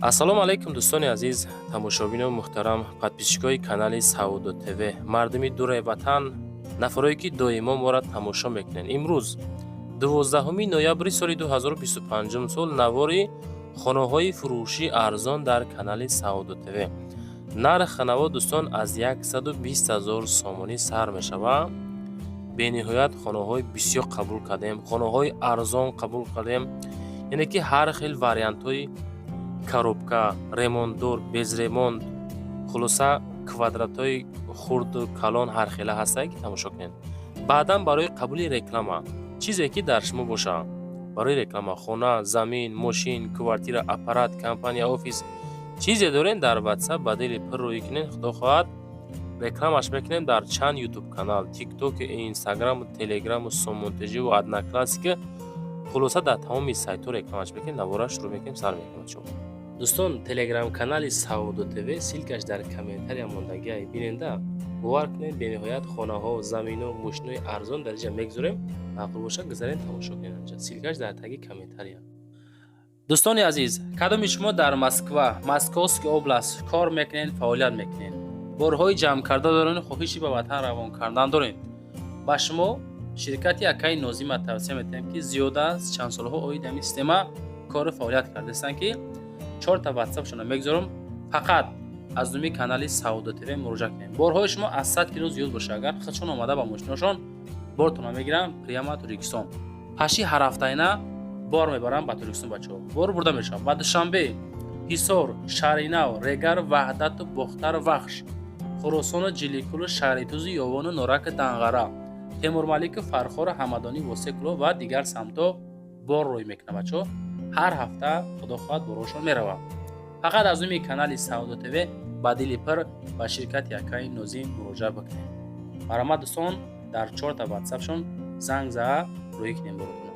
ассалому алайкум дӯстони азиз, тамошобину муҳтарам, подписчикои канали Саудо ТВ, мардуми дураи ватан, нафарое ки доимо моро тамошо мекунанд. Имрӯз 12 ноябри соли 2025 сол навори хонаҳои фурӯши арзон дар канали Саудо ТВ. Нарх наво дӯстон аз 120 000 сомонӣ сар мешавад. бениҳоят хонаҳои бисёр қабул кардем, хонаҳои арзон қабул кардем, яъне ки ҳар хел вариантҳои коробка, ремонтдор, безремонт, хулоса квадратҳои хурду калон ҳархела ҳастае ки тамошо кунед. баъдан барои қабули реклама чизе ки дар шумо боша, барои реклама хона, замин, мошин, квартира, аппарат, компания, офис чизе дорен, дар WhatsApp ба дили пир рӯй кунед. худо хоҳад рекламаш мекунем дар чанд YouTube канал, TikTok, Instagram, Telegram, Somontaji ва Одноклассика. хулоса дар тамоми сайтҳо рекламаш мекунем. навора шурӯъ мекунем, сар мекунем. дӯстон, Telegram канали Саудо ТВ силкаш дар комментария мондагиай биненда. бовар кунед, бениҳоят хонаҳо, заминҳо, мошинҳои арзон дар ҷа мегузорем. маъқул боша гузарен, тамошо кунед анҷа. силкаш дар таги комментария. дӯстони азиз, кадоми шумо дар Москва, Московский област кор мекунед, фаъолият мекунед? борҳои ҷамъкарда доред, хоҳиши ба ватан равон кардан доред? ба шумо ширкати Акаи Нозима тавсия метавонем ки зиёда аз чанд солҳо оид ҳамин система кори фаъолият кардастанд ки 4 та WhatsApp шона мегузорам. фақат аз номи канали Саудо ТВ муроҷиат кунед. борҳои шумо аз 100 кило зиёд боша, агар худшон омада ба мошинашон бортона мегирам прямо Туркистон, паши ҳар ҳафтаина бор мебарам ба Туркистон. бачаҳо бор бурда мешавам ба Душанбе, Ҳисор, Шаҳринав, Регар, Ваҳдату, Бохтар, Вахш, Хуросону, Ҷиликулу, Шаҳритӯзи, Ёвону, Нораки, Данғара, Темурмалику, Фархора, Ҳамадонӣ, Восекло ва дигар самто бор рӯй мекунам. бачаҳо ҳар ҳафта худо хоҳад борошон меравам. фақат аз номи канали Саудо ТВ ба дили пир ба ширкати Акаи Нозим муроҷиат бикунед. марҳамат дӯстон, дар 4 та WhatsApp-шон занг заа рӯй кунем боротона.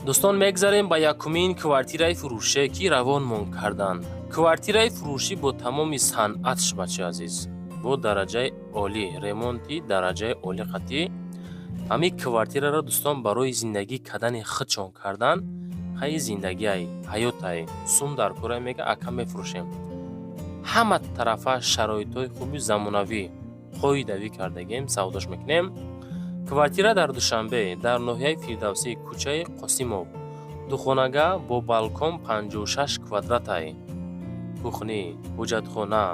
дӯстон, мегзарем ба якумин квартираи фурӯше ки равон мон карданд. квартираи фурӯшӣ бо тамоми санъатш, бачаи азиз, бо дараҷаи олӣ, ремонти дараҷаи олӣ қатӣ. ҳамин квартираро дӯстон барои зиндагӣ кардани худшон кардан, ҳаи зиндагиай, ҳаётай, сум дар кора мега ака мефурӯшем. ҳама тарафа шароитҳои хуби замонавӣ қоидавӣ кардагем, савдош мекунем. квартира дар Душанбе, дар ноҳияи Фирдавсӣ, кӯчаи Қосимов, духонага бо балкон 56 квадратай, кухнӣ, ҳуҷҷатхона,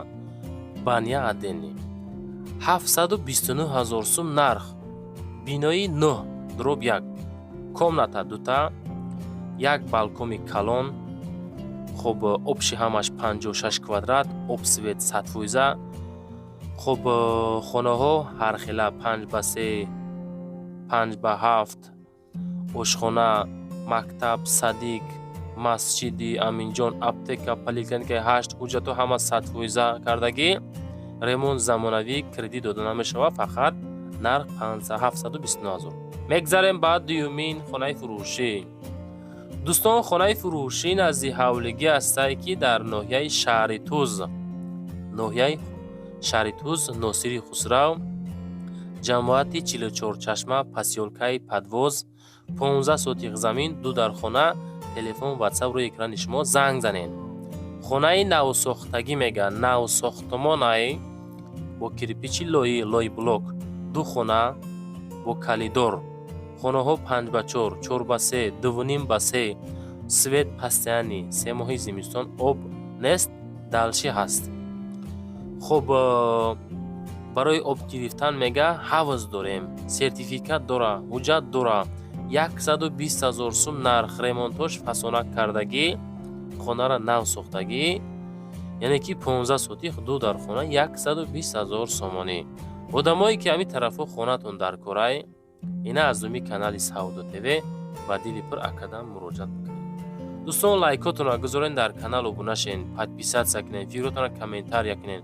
баня отдельный, 729 000 сум нарх. бинои 9/1, комната 2, як балкони калон, хуб обши ҳамаш 56 квадрат, обсвет, сатфӯйза. хуб хонаҳо ҳархела 5x3, 5x7, ошхона, мактаб, садик, масҷиди Аминҷон, аптека, поликлиника 8, ҳуҷҷатҳо ҳама сатфӯйза кардагӣ. ремонт замонавӣ, кредит дода намешавад, фақат нарх 729 000. мегзарем ба дуюмин хонаи фурӯшӣ. дӯстон, хонаи фурӯшӣ назди ҳавлигӣ ҳастае ки дар ноҳияи шаҳри Туз, Носири Хусрав, ҷамоати 44 чашма, посёлкаи Подвоз, 15 сотих замин, 2 дар хона. телефон, WhatsApp рӯи экрани шумо занг занед. хонаи навсохтагӣ мега, навсохтмонай бо кирпичи лои блок, 2 хона бо калидор. хонаҳо 5x4, 4x3, 2.5x3, свет постоянӣ, 3 моҳи зимистон об нест, далши ҳаст. хуб барои об гирифтан мега ҳавз дорем, сертификат дора, ҳуҷҷат дора. 120 000 сум нарх. ремонтош фасона кардагӣ, хонара нав сохтагӣ, яъне ки 15 сотих, 2 дар хона, 120 000 сомонӣ. одамое ки ҳамин тарафо хонатон дар корай, ина аз номи канали Саудо ТВ ба дили пир акадам муроҷиат бикунед. дӯстон, лайкотонро гузорен, дар канал обуна шен, подписатсия кунед, фикротонро комментария кунед.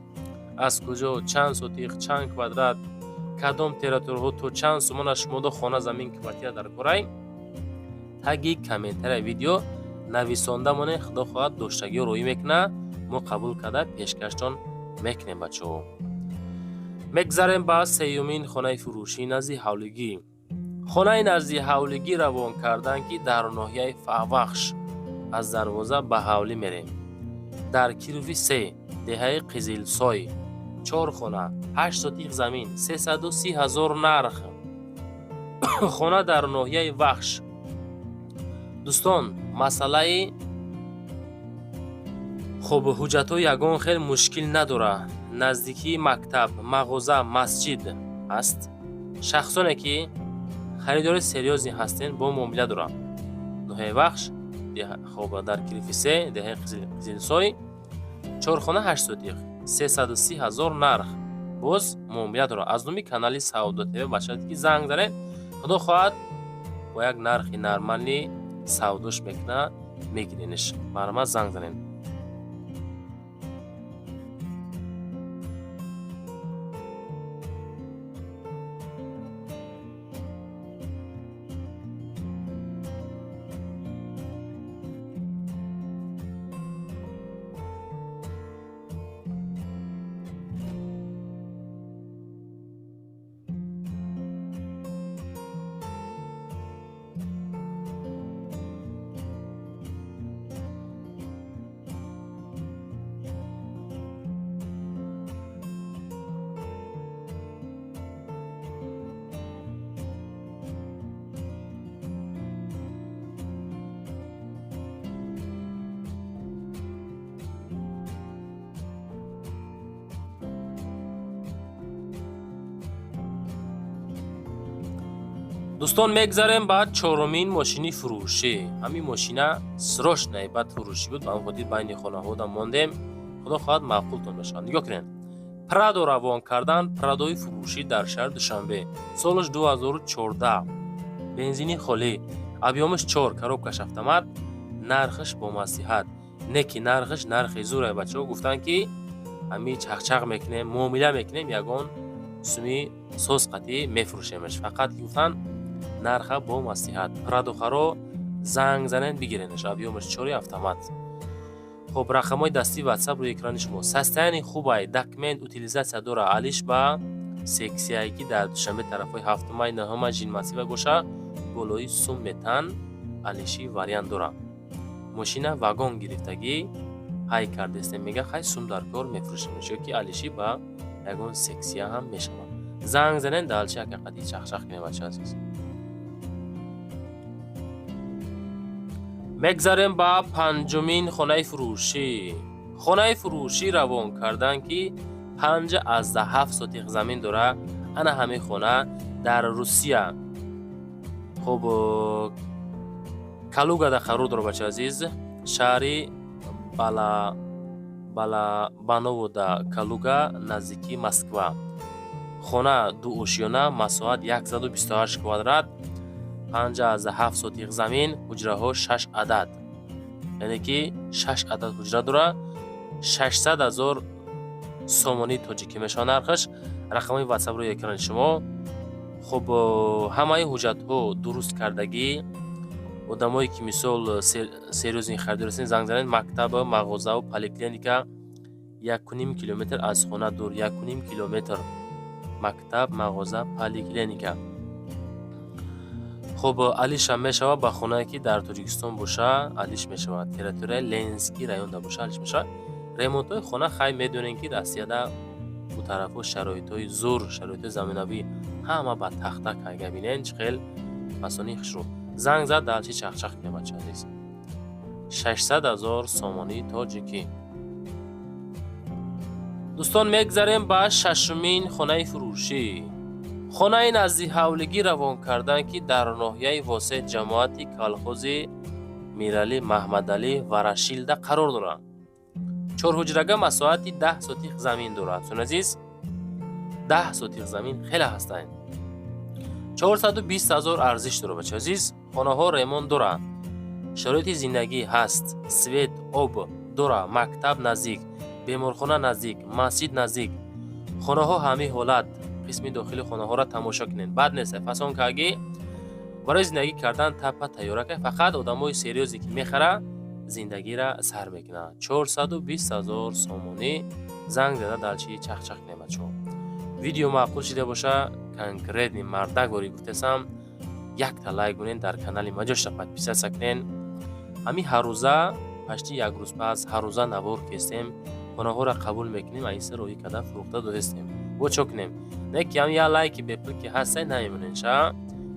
аз куҷо, чанд сотих, чанд квадрат, кадом территорияҳо, то чанд сомона шумода хона, замин, квартира дар корай, таги комментария видео нависонда монед. худо хоҳад доштагиҳо рӯй мекуна, мо қабул карда пешкаштон мекунем. бачаҳо мегзарем ба сеюмин хонаи фурӯшӣ назди ҳавлигӣ. хонаи назди ҳавлигӣ равон кардан ки дар ноҳияи Фавахш, аз дарвоза ба ҳавлӣ мерем. дар кирви 3 деҳаи Қизилсой 4 хона 8 сотих замин 330,000 нарх. хона дар ноҳияи Вахш. дӯстон, масъалаи хуб ҳуҷҷатҳо ягон хел мушкил надора. наздикии мактаб, мағоза, масҷид аст. шахсоне ки харидори серьёзе ҳастен бо муомила дорам. ноҳияи Вахш хуб дар кирви 3 деҳаи Қизилсой 4 хона 8 сотих 330,000 нарх. боз муомила дора. аз номи канали Саудо ТВ ба шарти ки занг занед, худо хоҳад бо як нархи нормалӣ савдош мекуна, мегирениш. бар ман занг занед. дӯстон, мегзарем ба чорумин мошини фурӯшӣ. ҳамин мошина срочнаи бад фурӯшӣ буд. ба он хотир байни хонаҳода мондем. худо хоҳад маъқултон бошад. нигоҳ кунед. Прадо равон кардан. Прадои фурӯшӣ дар шаҳри Душанбе. солаш 2014. бензини холӣ. объёмаш 4, коробкаш автомат. нархаш бо маслиҳат. не ки нархаш нархи зӯра. бачаҳо гуфтанд ки ҳамин чахчақ мекунем, муомила мекунем, ягон суми сосқатӣ мефурӯшемаш. фақат гуфтанд нарха бо маслиҳат. Прадохаро занг занен бигиренаш. объёмаш 4 автомат. хуб рақамҳои дастии WhatsApp рӯи экрани шумо. состояние хубай, документ утилизация дора. алиш ба сексияе ки дар Душанбе тарафҳои 7 май 9 май жилмасива боша болои сум метан алиши вариант дора. мошина вагон гирифтагӣ ҳай кардестем мега хай сум дар кор мефурӯшемаш ёки алиши ба ягон сексия ҳам мешавад. занг занен далчи ҳақиқатӣ чахчақ кунем бача азиз. мегзарем ба панҷумин хонаи фурӯшӣ. хонаи фурӯшӣ равон кардан ки 5,7 сотих замин дора. ана ҳамин хона дар Русия. хуб Калугада қарор дора бача азиз. шаҳри Балабановода Калуга наздики Москва. хона дуошёна, масоҳат 128 квадрат, 5,7 сотих замин, ҳуҷраҳо 6 адад. яъне ки 6 адад ҳуҷра дора. 600,000 сомонӣ тоҷикӣ мешавад нархаш. рақамҳои WhatsApp рӯи экрани шумо. хуб ҳамаи ҳуҷҷатҳо дуруст кардагӣ. одамое ки мисол серьёзни харидор ҳастен занг занед. мактаб, мағоза ва поликлиника 1,5 километр аз хона дур. 1,5 километр мактаб, мағоза, поликлиника. хуб алиш ҳам мешавад ба хонае ки дар Тоҷикистон боша. алиш мешавад территорияи Ленинский районда боша. алиш мешавад. ремонтҳои хона хай медонем ки Россияда бу тарафҳо шароитҳои зур, шароитҳои заминавӣ ҳама ба тахта карда бинен. чӣ хел фасони хушрӯ. занг зад далчи чахчақ кунем бача азиз. 600,000 сомонӣ тоҷикӣ. дӯстон, мегзарем ба шашумин хонаи фурӯшӣ. хонаи назди ҳавлигӣ равон кардан ки дар ноҳияи восеъ ҷамоати колхози Мирали Маҳмадалӣ Варашилда қарор дорад. 4 ҳуҷрага масоҳати 10 сотих замин дорад. чун азиз 10 сотих замин хеле ҳастанд. 420,000 арзиш дорад бача азиз. хонаҳо ремонт дорад. шароити зиндагӣ ҳаст. свет, об дора. мактаб наздик, беморхона наздик, масҷид наздик. хонаҳо ҳамин ҳолат. қисми дохили хонаҳоро тамошо кунед. бад нест. фасон каги барои зиндагӣ кардан тапа тайёра кай. фақат одамои серьёзе ки мехара зиндагиро сар мекуна. 420,000 сомонӣ. занг зада далчи чахчақ кунед бачаҳо. видео маъқул шида боша конкретни мардак бори гуфтесам. якта лайк бунен, дар канали маҷошта подписатсия кунен. ҳами ҳаррӯза пашти як рӯз пас ҳаррӯза навор кестем хонаҳоро қабул мекунем айса роҳи када фурӯхта додестем бо чо кунем не ки ҳам я лайки бепулки ҳастай намемонен ша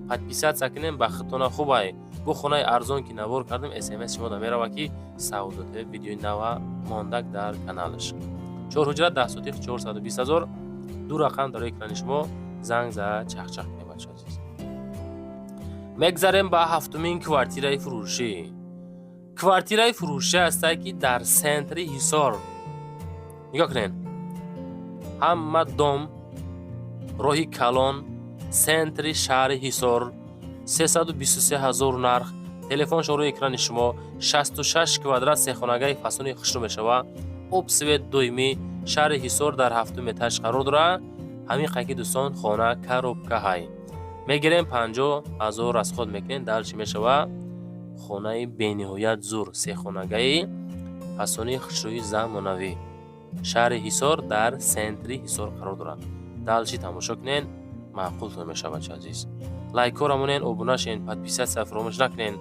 подписатсия кунем ба хитона хубай бо хонаи арзон ки навор кардем смс шумо да мерава ки Саудо ТВ видеои нава мондак дар каналаш 4 ҳуҷра 10 сотиқ 420 000 ду рақам дар экрани шумо занг зад чахчах кунем бачаҳо азиз. Мегзарем ба ҳафтумин квартираи фурӯшӣ. Квартираи фурӯшӣ ҳастае ки дар сентри Ҳисор. нигоҳ кунед. ҳама дом роҳи Калон, сентри шаҳри Ҳисор 323 000 нарх. Телефон шумо экрани шумо 66 квадрат сехонагаи фасони хушрӯ мешавад. Обсвет доимӣ шаҳри Ҳисор дар ҳафтум этаж қарор дорад. ҳамин қайки дӯстон хона коробка ҳай. мегирем 50 000 расход мекунем дар чӣ мешавад хонаи бениҳоят зур сехонагаи фасони хушрӯи замонавӣ шаҳри Ҳисор дар сентри Ҳисор қарор дорад. далчи тамошо кунен маъқултон мешавад чӣ азиз. лайкҳоро монен, обуна шен, подписатсия фаромӯш накунен.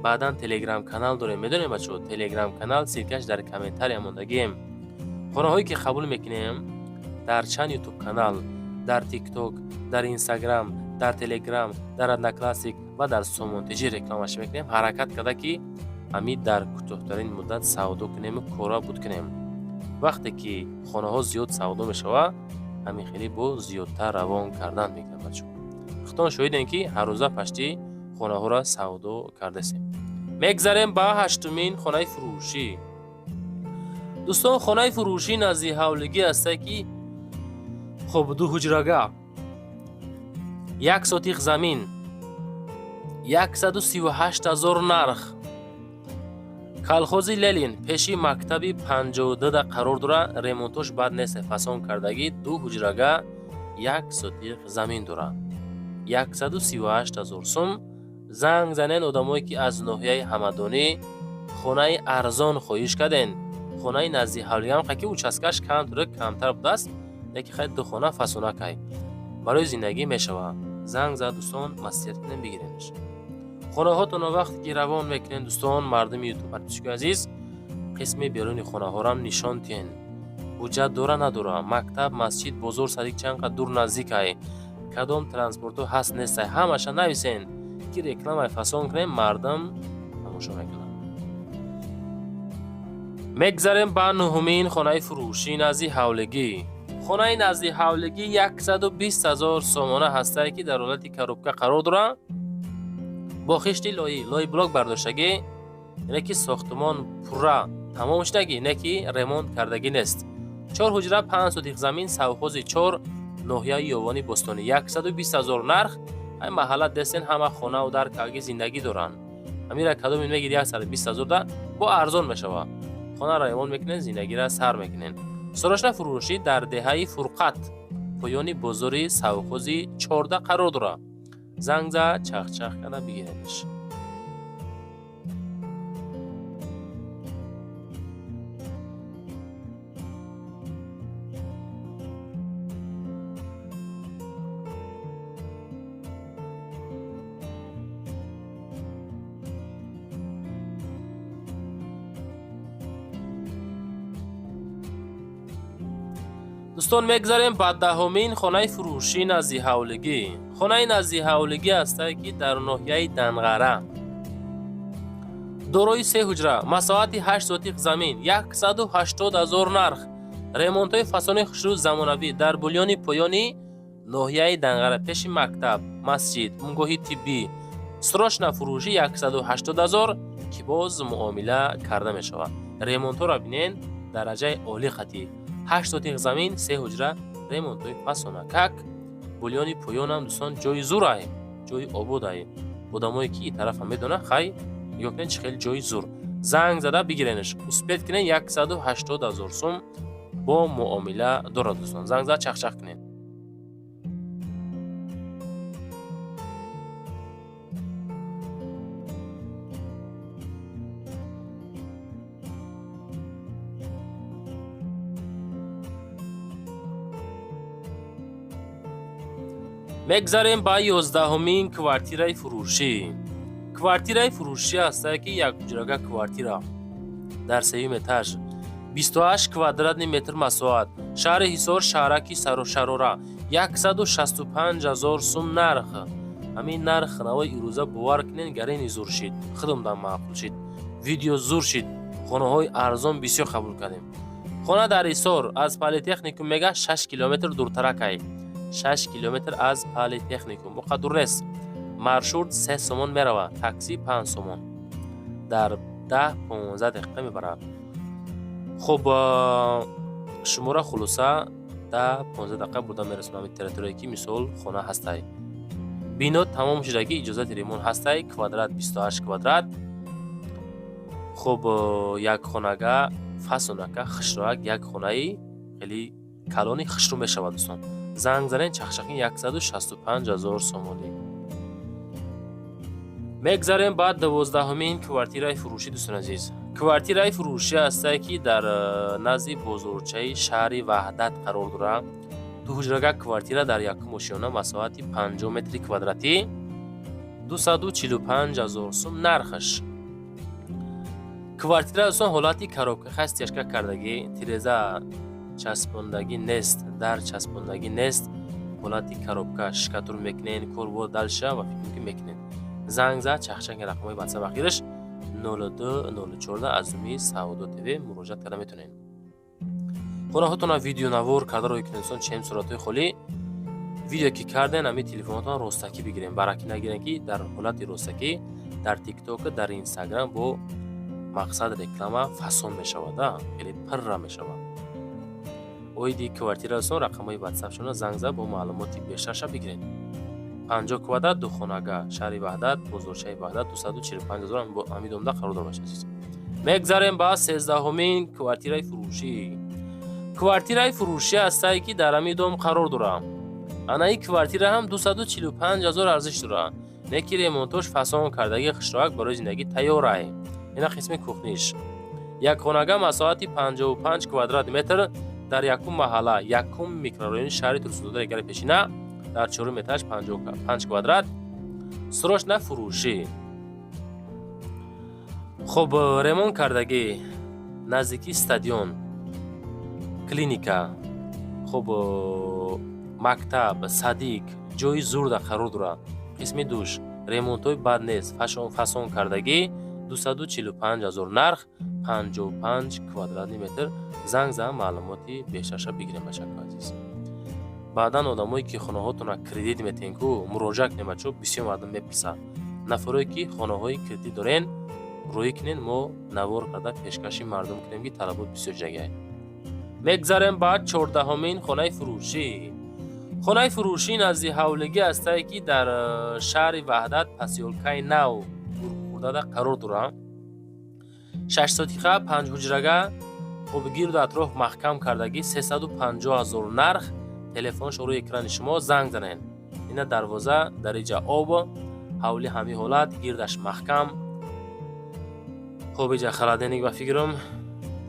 баъдан телеграм канал дорем. медонем бачаҳо телеграм канал силкаш дар комментария мондагием. хонаҳое ки қабул мекунем дар чанд ютуб канал, дар тикток, дар инстаграм, дар телеграм, дар одноклассик ва дар сомонтиҷӣ рекламаш мекунем. ҳаракат карда ки ҳами дар кӯтоҳтарин муддат савдо кунему кора буд кунем. вақте ки хонаҳо зиёд савдо мешавад ҳами хеле бо зиёдтар равон кардан мекунем бачаҳо. хитон шоҳидем ки ҳаррӯза пашти хонаҳоро савдо кардастем. мегзарем ба ҳаштумин хонаи фурӯшӣ. дӯстон хонаи фурӯшӣ назди ҳавлигӣ ҳастае ки хуб ду ҳуҷрага 1 сотиқ замин 138 000 нарх. калхози Лелин пеши мактаби 52 қарор дорад. ремонтош бад нест, фасон кардагӣ ду ҳуҷрага 1 сотиқ замин дорад. 138 000 сум. занг занен одамое ки аз ноҳияи ҳамадонӣ хонаи арзон хоҳиш карден. хонаи назди ҳавлигам қайки участкаш камтар будааст, яки хай ду хона фасонакай барои зиндагӣ мешавад. занг зад дӯстон маслиҳат кунем бигиренш. хонаҳотон вақте ки равон мекунен дӯстон мардуми ютуб подписчикои азиз қисми беруни хонаҳорам нишон тиҳен. ҳуҷҷат дора надора, мактаб, масҷид, бозор садик чанд қадр дур наздикай, кадом транспорту ҳаст нестай, ҳамаша нависен ки рекламаи фасон кунем мардум тамошо мекунад. мегзарем ба нуҳумин хонаи фурӯшӣ назди ҳавлигӣ. хонаи назди ҳавлигӣ 120 000 сомона ҳастае ки дар ҳолати коробка қарор дорад. бо хишти лои блок бардоштагӣ, яъне ки сохтмон пурра тамом шудагӣ, не ки ремонт кардагӣ нест. 4 ҳуҷра 5 сотиқ замин савхози 4 ноҳияи ёвони Бостонӣ 120 000 нарх. ҳай маҳалла дестен ҳама хонаву дар каги зиндагӣ доранд. ҳамира кадоми мегири 120 000 да бо арзон мешавад. хонаро ремонт мекунен, зиндагиро сар мекунен. сорашна фурӯшӣ дар деҳаи Фурқат поёни бозори савхози 14 қарор дорад. занг зад чахчах карда бигиренш. дӯстон мегзарем ба даҳумин хонаи фурӯшӣ назди ҳавлигӣ. хонаи назди ҳавлигӣ ҳастае ки дар ноҳияи Данғара дорои 3 ҳуҷра масоҳати 8 сотиқ замин 180 000 нарх. ремонтҳои фасони хушрӯ замонавӣ дар бульёни поёни ноҳияи Данғара пеши мактаб, масҷид, умгоҳи тиббӣ. срочна фурӯшӣ 180 000 ки боз муомила карда мешавад. ремонтҳоро бинен дараҷаи оли қатӣ 8 сотиқ замин 3 ҳуҷра ремонтҳои фасонакак. бульёни поёнам дӯстон ҷои зурай, ҷои обудай. одамое ки ин тарафа медона хай нигоҳ кунед чӣ хел ҷои зур. занг зада бигиренш. успет кунен 180 000 сум бо муомила дорад дӯстон. занг зада чахчах кунен. мегзарем ба 11-умин квартираи фурӯшӣ. квартираи фурӯшӣ ҳастае ки якҳуҷрага квартира дар сеюм этаж 28 квадратни метр масоҳат, шаҳри Ҳисор, шаҳраки Шарора, 165 000 сум нарх. ҳамин нарх навои ирӯза бовар кунед гарини зур шид, худумдан маъқул шид, видео зур шид, хонаҳои арзон бисёр қабул кардем. хона дар Ҳисор аз политехникум мега 6 километр дуртаракай, 6 километр аз политехникум бо қадур нест. маршрут 3 сомон мерава, такси 5 сомон, дар 10-15 дақиқа мебарад. хуб шумора хулоса 10-15 дақиқа бурда мерасонам территорияе ки мисол хона ҳастай. бино тамом шудагӣ, иҷозати ремонт ҳастай, квадрат 28 квадрат. хуб як хонага фасонака хишроак, як хонаи хеле калони хишрӯ мешавад дӯстон. занг занен чахчахин 165 000 сомонӣ. мегзарем ба 12-умин квартираи фурӯшӣ дӯстон азиз. квартираи фурӯшӣ ҳастае ки дар назди бозорчаи шаҳри Ваҳдат қарор дорад. дуҳуҷрага квартира дар якум ошёна, масоҳати 50 метри квадратӣ, 245 000 сум нархаш. квартира дӯстон ҳолати коробка хаст тяжка кардагӣ, тиреза часпондагӣ нест, дар часпондагӣ нест, ҳолати коробка шикатур мекунен, корбо далша ва фикр ки мекунен. занг зад чахчанги рақамҳои WhatsApp ахираш 02 014 аз уми Саудо ТВ муроҷиат карда метонен. хонаҳотона видео навор карда роҳи кунен дӯстон, чем суратҳои холӣ видео ки карден ами телефонотон ростакӣ бигирен, бараки нагирен ки дар ҳолати ростакӣ дар TikTok, дар Instagram бо мақсад реклама фасон мешавад, хеле пирра мешавад. оиди квартира дӯстон рақамҳои WhatsApp шона занг зад бо маълумоти бештарша бигирен. 50 квадрат духонага, шаҳри Ваҳдат, бозорчаи Ваҳдат, 245 000 бо ҳамид омда қарор дор бошад. мегзарем ба 13-умин квартираи фурӯшӣ. квартираи фурӯшӣ ҳастае ки дар ҳамидом қарор дорад. анаи квартира ҳам 245 000 арзиш дорад. не ки ремонтош фасон кардагӣ хишроак барои зиндагӣ тайёрай. ина қисми кухниш. як хонага масоҳати 55 квадрат метр дар якум маҳалла, якум микрорайони шаҳри Турсудода Регари Пешина, дар 4 этаж 55 квадрат, срочна фурӯшӣ. хуб ремонт кардагӣ, наздики стадион, клиника, хуб мактаб, садик, ҷои зурда қарор дорад. қисми душ, ремонтҳои бад нест, фасон кардагӣ, 245 000 нарх, 55 квадратни метр. занг зад маълумоти бештарша бигирем бачака азиз. баъдан одамое ки хонаҳотона кредит метен ку муроҷиат кунем бачо, бисёр мардум мепурсад. нафарое ки хонаҳои кредит дорен роҳӣ кунен, мо навор карда пешкаши мардум кунем ки талабот бисёр ҷагай. мегзарем ба 14-умин хонаи фурӯшӣ. хонаи фурӯшӣ назди ҳавлигӣ ҳастае ки дар шаҳри Ваҳдат, посёлкаи Нав, Гурхурдада қарор дорад. 6 сотиха, 5 ҳуҷрага, гирду атроф маҳкам кардагӣ, 350 000 нарх. телефоншо рӯи экрани шумо, занг занен. ина дарвоза, дариҷа об, ҳавли ҳамин ҳолат, гирдаш маҳкам. хуб иҷа халаденник ба фикрам,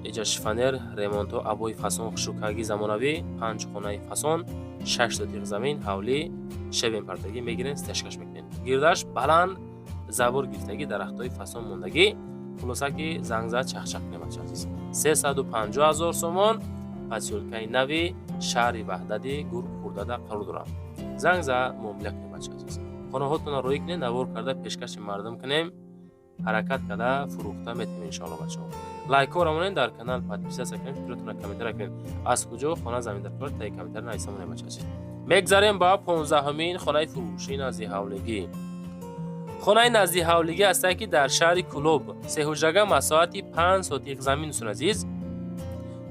иҷа шифонер, ремонтҳо, абои фасон, хушуккагӣ замонавӣ, 5 хонаи фасон, 6 сотих замин, ҳавли шебен партагӣ мегирен, стяжкаш мекунен. гирдаш баланд, забор гирифтагӣ, дарахтҳои фасон мондагӣ. хулоса ки занг зад чахчах кунем бача азиз. 350 000 сомон, посёлкаи Нави, шаҳри Ваҳдади Гурхурдада қарор дорад. занг зад муомила кунем бача азиз. хонаҳотона роҳӣ кунем, навор карда пешкаши мардум кунем, ҳаракат карда фурӯхта метавонем иншоалло бачаҳо. лайкҳо рамонем, дар канал подписатсия кунем, фикротона комментария кунем. аз куҷо хона заминдар кор таи комментар нависамонем бача азиз. мегзарем ба 15-умин хонаи фурӯшӣ назди ҳавлигӣ. хонаи назди ҳавлигӣ ҳастае ки дар шаҳри Кӯлоб, 3 ҳуҷрага, масоҳати 5 сотих замин дӯстон азиз.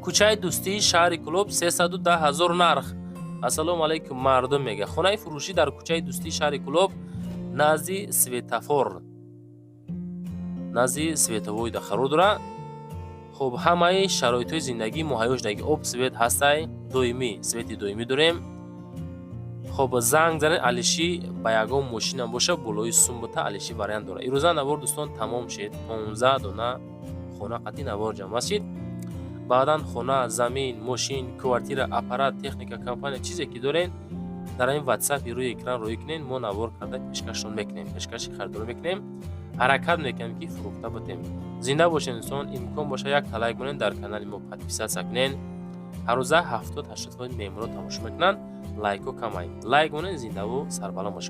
кӯчаи Дӯстии шаҳри Кӯлоб, 310 000 нарх. ассалому алайкум мардум мега. хонаи фурӯшӣ дар кӯчаи Дӯстии шаҳри Кӯлоб, назди светофор, назди световоида қарор дорад. хуб ҳамаи шароитҳои зиндагӣ муҳайё шудагӣ, об свет ҳастай, доимӣ, свети доимӣ дорем. хуб занг занед, алиши ба ягон мошинам боша, болои сумбута алиши вариант дорад. ирӯза навор дӯстон тамом шид, 15 дона хона қатъи навор ҷамъ шид. баъдан хона, замин, мошин, квартира, аппарат, техника, компания, чизе ки дорен дар ин WhatsApp рӯи экран роҳӣ кунен, мо навор карда пешкашон мекунем, пешкаши харидорӣ мекунем. ҳаракат мекунем ки фурӯхта бутем. Зинда бошед инсон. Имкон боша як лайк монен дар канали мо подписатсия кунен. ҳар рӯза 70-80 меҳмонро тамошо мекунанд. лайко камай. Лайк монен зиндаву сарбаланд бошед.